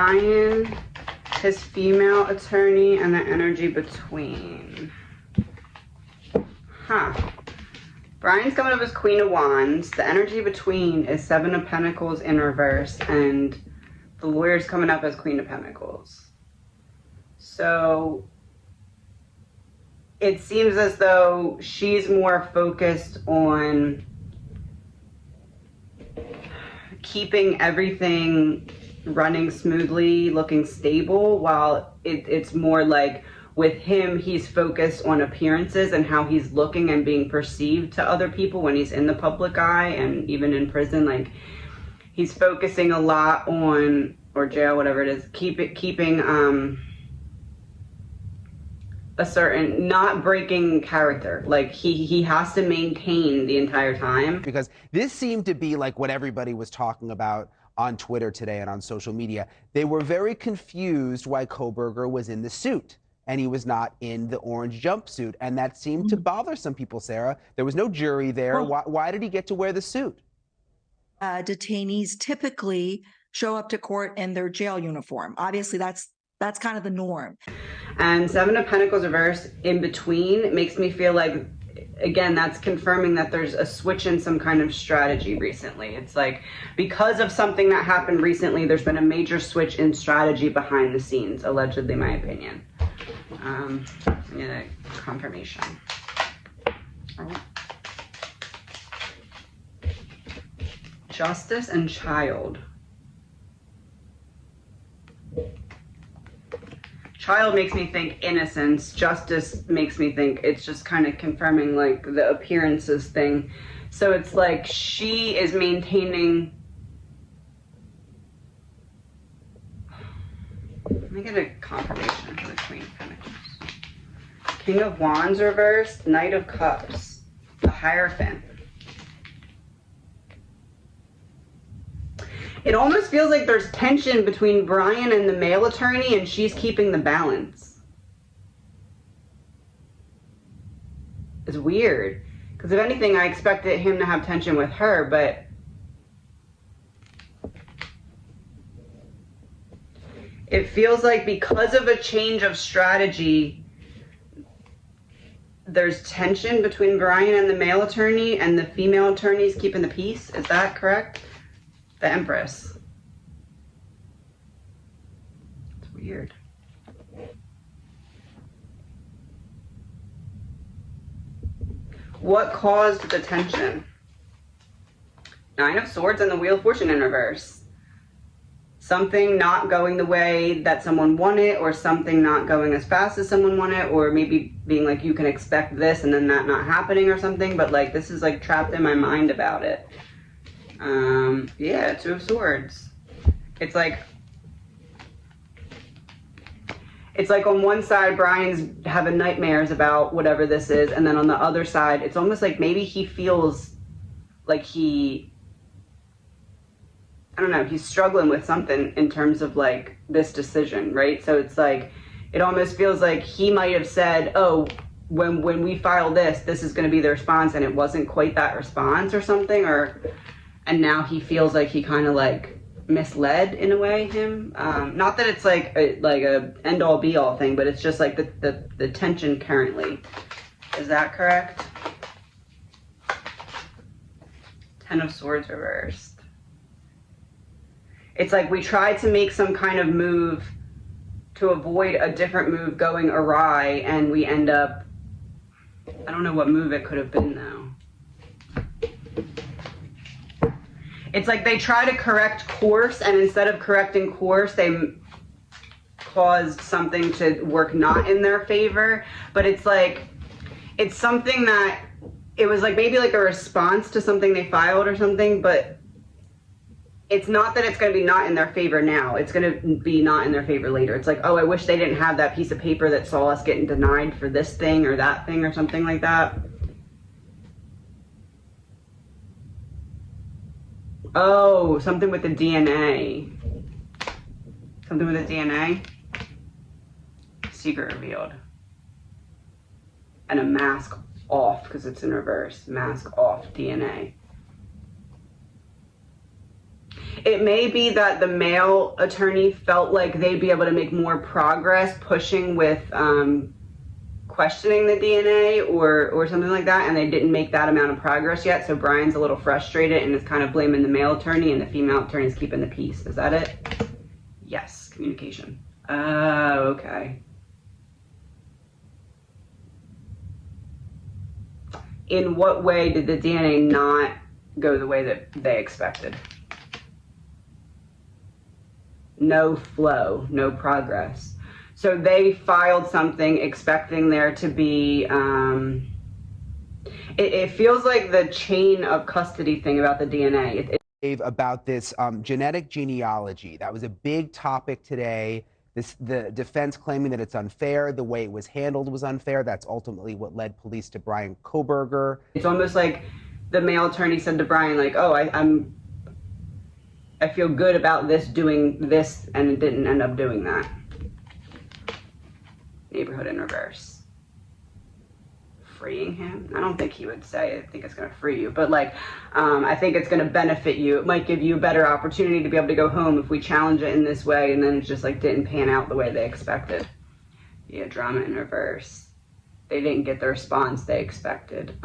Brian, his female attorney, and the energy between. Huh. Brian's coming up as Queen of Wands. The energy between is Seven of Pentacles in reverse, and the lawyer's coming up as Queen of Pentacles. So it seems as though she's more focused on keeping everything running smoothly, looking stable, while it's more like with him, he's focused on appearances and how he's looking and being perceived to other people when he's in the public eye and even in prison. Like, he's focusing a lot on, or jail, whatever it is, keeping a certain, not breaking character. Like, he has to maintain the entire time. Because this seemed to be like what everybody was talking about on Twitter today and on social media. They were very confused why Kohberger was in the suit and he was not in the orange jumpsuit. And that seemed to bother some people, Sarah. There was no jury there. Why did he get to wear the suit? Detainees typically show up to court in their jail uniform. Obviously, that's kind of the norm. And Seven of Pentacles reverse in between makes me feel like, again, that's confirming that there's a switch in some kind of strategy recently. It's like, because of something that happened recently, there's been a major switch in strategy behind the scenes, allegedly, my opinion. I need a confirmation. Oh. Justice and Child. Child makes me think innocence. Justice makes me think it's just kind of confirming like the appearances thing. So it's like she is maintaining. Let me get a confirmation for the Queen of Pentacles. King of Wands reversed, Knight of Cups, the Hierophant. It almost feels like there's tension between Brian and the male attorney, and she's keeping the balance. It's weird, because if anything, I expected him to have tension with her, but it feels like because of a change of strategy, there's tension between Brian and the male attorney, and the female attorney's keeping the peace. Is that correct? The Empress. It's weird. What caused the tension? Nine of Swords and the Wheel of Fortune in reverse. Something not going the way that someone wanted, or something not going as fast as someone wanted, or maybe being like, you can expect this and then that not happening or something, but like this is like trapped in my mind about it. Yeah, Two of Swords. It's like on one side, Brian's having nightmares about whatever this is, and then on the other side, it's almost like maybe he feels like I don't know, he's struggling with something in terms of like this decision, right? So it's like, it almost feels like he might have said, oh, when we file this is going to be the response, and it wasn't quite that response or something, and now he feels like he kind of like misled in a way him. Not that it's like a end all be all thing, but it's just like the tension currently. Is that correct? Ten of Swords reversed. It's like we tried to make some kind of move to avoid a different move going awry, and we end up, I don't know what move it could have been though. It's like they try to correct course, and instead of correcting course, they caused something to work not in their favor. But it's like, it's something that, it was like maybe like a response to something they filed or something, but it's not that it's going to be not in their favor now. It's going to be not in their favor later. It's like, oh, I wish they didn't have that piece of paper that saw us getting denied for this thing or that thing or something like that. Oh, something with the DNA. Something with the DNA. Secret revealed. And a mask off, because it's in reverse. Mask off, DNA. It may be that the male attorney felt like they'd be able to make more progress pushing with questioning the DNA or something like that, and they didn't make that amount of progress yet, so Brian's a little frustrated and is kind of blaming the male attorney, and the female attorney is keeping the peace. Is that it? Yes, communication. Oh, okay. In what way did the DNA not go the way that they expected? No flow, no progress. So they filed something expecting there to be, it feels like the chain of custody thing about the DNA. About this genetic genealogy. That was a big topic today. The defense claiming that it's unfair, the way it was handled was unfair. That's ultimately what led police to Bryan Kohberger. It's almost like the male attorney said to Brian, like, oh, I feel good about this doing this, and it didn't end up doing that. Neighborhood in reverse. Freeing him? I don't think he would say, I think it's going to free you, but like, I think it's going to benefit you. It might give you a better opportunity to be able to go home if we challenge it in this way, and then it just like didn't pan out the way they expected. Yeah, drama in reverse. They didn't get the response they expected.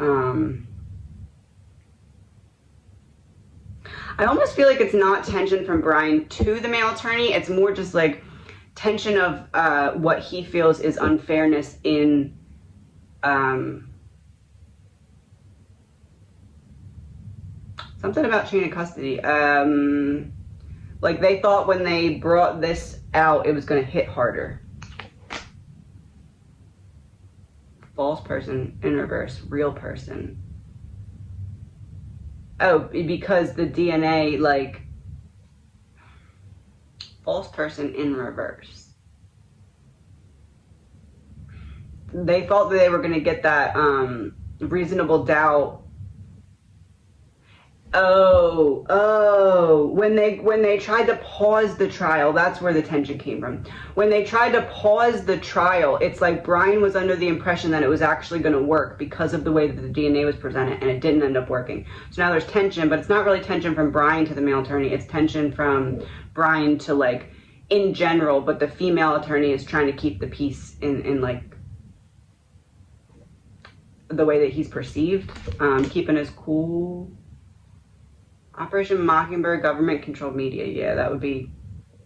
I almost feel like it's not tension from Brian to the male attorney. It's more just like tension of what he feels is unfairness in something about chain of custody. Like they thought when they brought this out, it was going to hit harder. False person in reverse, real person. Oh, because the DNA, like, false person in reverse. They thought that they were going to get that reasonable doubt. Oh, when they tried to pause the trial, that's where the tension came from. When they tried to pause the trial, it's like Brian was under the impression that it was actually going to work because of the way that the DNA was presented, and it didn't end up working. So now there's tension, but it's not really tension from Brian to the male attorney. It's tension from Brian to, like, in general, but the female attorney is trying to keep the peace in like, the way that he's perceived, keeping his cool. Operation Mockingbird, government-controlled media. Yeah, that would be,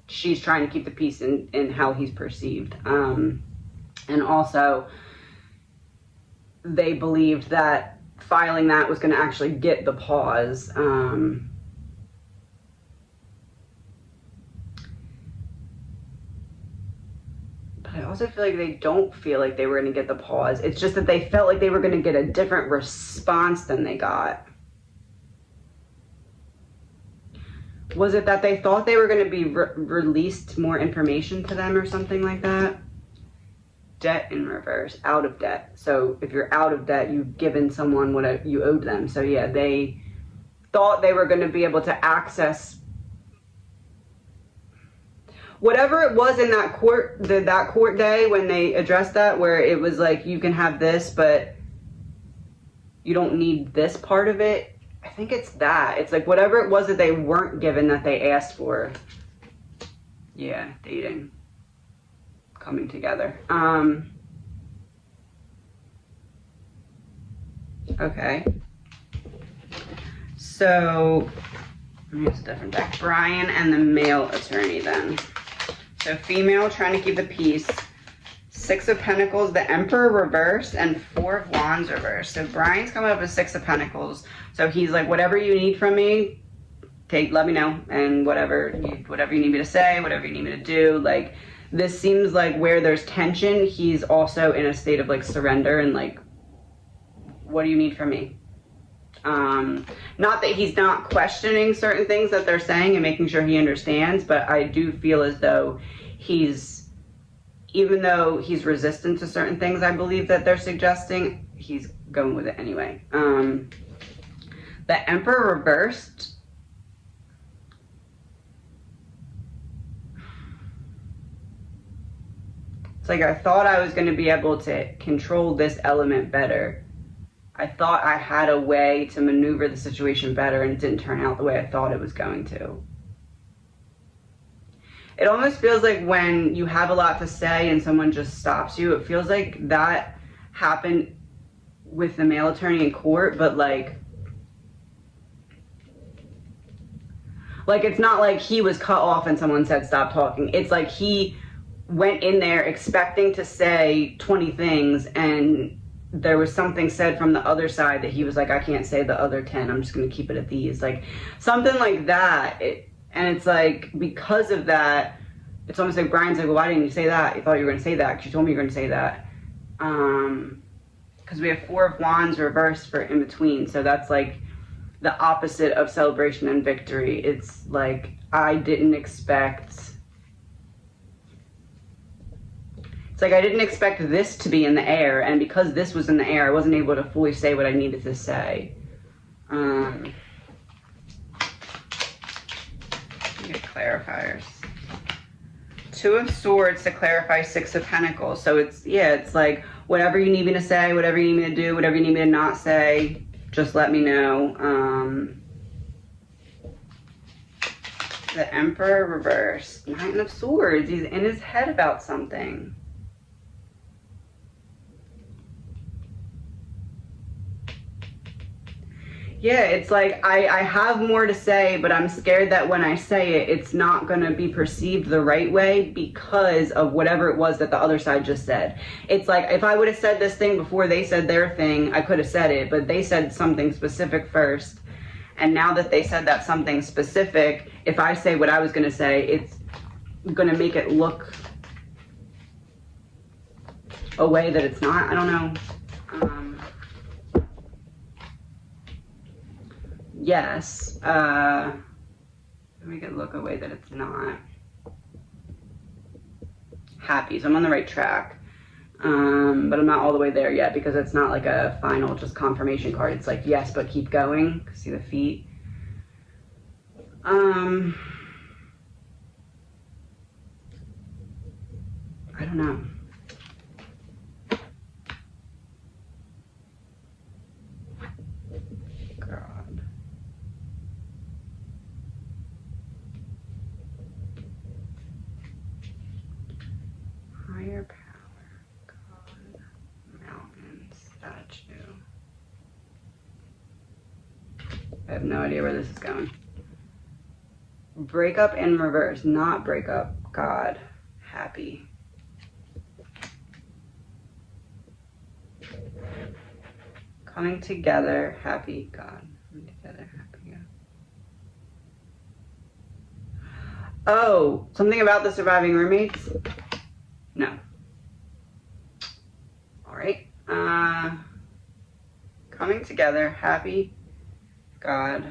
she's trying to keep the peace in how he's perceived. And also, they believed that filing that was going to actually get the pause. But I also feel like they don't feel like they were going to get the pause. It's just that they felt like they were going to get a different response than they got. Was it that they thought they were going to be released more information to them or something like that? Debt in reverse, out of debt. So if you're out of debt, you've given someone what you owed them. So yeah, they thought they were going to be able to access whatever it was in that court day when they addressed that, where it was like, you can have this, but you don't need this part of it. I think it's that. It's like whatever it was that they weren't given that they asked for. Yeah, dating. Coming together. Okay. So, let me use a different deck. Brian and the male attorney then. So female trying to keep the peace. 6 of Pentacles, the Emperor reversed, and 4 of Wands reversed. So Brian's coming up with 6 of Pentacles. So he's like, whatever you need from me, let me know. And whatever you need me to say, whatever you need me to do. Like, this seems like where there's tension, he's also in a state of like surrender and like, what do you need from me? Not that he's not questioning certain things that they're saying and making sure he understands, but I do feel as though even though he's resistant to certain things I believe that they're suggesting, he's going with it anyway. The Emperor reversed. It's like I thought I was going to be able to control this element better. I thought I had a way to maneuver the situation better, and it didn't turn out the way I thought it was going to. It almost feels like when you have a lot to say and someone just stops you, it feels like that happened with the male attorney in court, but like it's not like he was cut off and someone said stop talking. It's like he went in there expecting to say 20 things and there was something said from the other side that he was like, I can't say the other 10. I'm just going to keep it at these. Like something like that. And it's like, because of that, it's almost like Brian's like, well, why didn't you say that? You thought you were going to say that because you told me you were going to say that. Because we have 4 of Wands reversed for in between. So that's like the opposite of celebration and victory. It's like, I didn't expect this to be in the air, and because this was in the air, I wasn't able to fully say what I needed to say. Get clarifiers. 2 of Swords to clarify 6 of Pentacles. So it's like, whatever you need me to say, whatever you need me to do, whatever you need me to not say, just let me know. The Emperor reversed. 9 of Swords. He's in his head about something. Yeah, it's like I have more to say, but I'm scared that when I say it, it's not going to be perceived the right way because of whatever it was that the other side just said. It's like, if I would have said this thing before they said their thing, I could have said it, but they said something specific first. And now that they said that something specific, if I say what I was going to say, it's going to make it look a way that it's not. I don't know. Yes, make it look a way that it's not. Happy, so I'm on the right track. But I'm not all the way there yet because it's not like a final just confirmation card. It's like, yes, but keep going. See the feet? I don't know. God. Higher power, God, mountain, statue. I have no idea where this is going. Breakup in reverse, not breakup, God, happy. Coming together, happy, God. Coming together, happy, God. Oh, something about the surviving roommates? No. All right. Coming together, happy, God.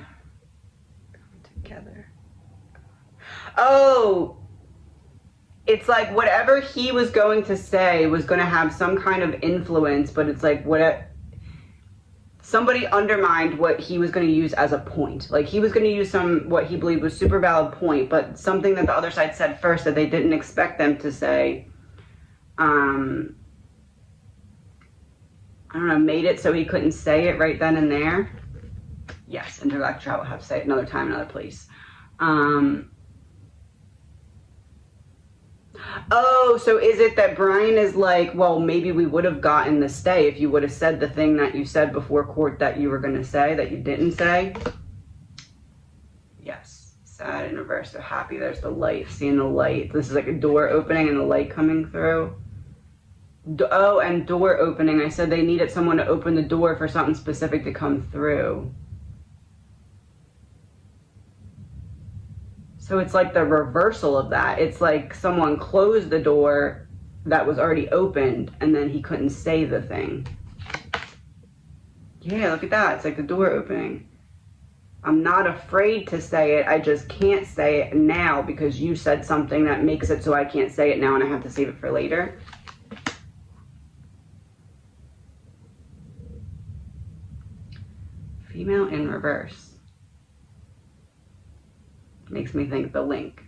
Coming together. Oh, it's like whatever he was going to say was going to have some kind of influence, but it's like somebody undermined what he was going to use as a point. Like he was going to use what he believed was super valid point, but something that the other side said first that they didn't expect them to say, I don't know, made it so he couldn't say it right then and there. Yes, intergalactic travel, have to say it another time, another place. Oh, so is it that Brian is like, well, maybe we would have gotten the stay if you would have said the thing that you said before court that you were going to say, that you didn't say? Yes. Sad in reverse. So happy. There's the light. Seeing the light. This is like a door opening and the light coming through. Oh, and door opening. I said they needed someone to open the door for something specific to come through. So it's like the reversal of that. It's like someone closed the door that was already opened and then he couldn't say the thing. Yeah, look at that. It's like the door opening. I'm not afraid to say it. I just can't say it now because you said something that makes it so I can't say it now and I have to save it for later. Female in reverse. Makes me think the link.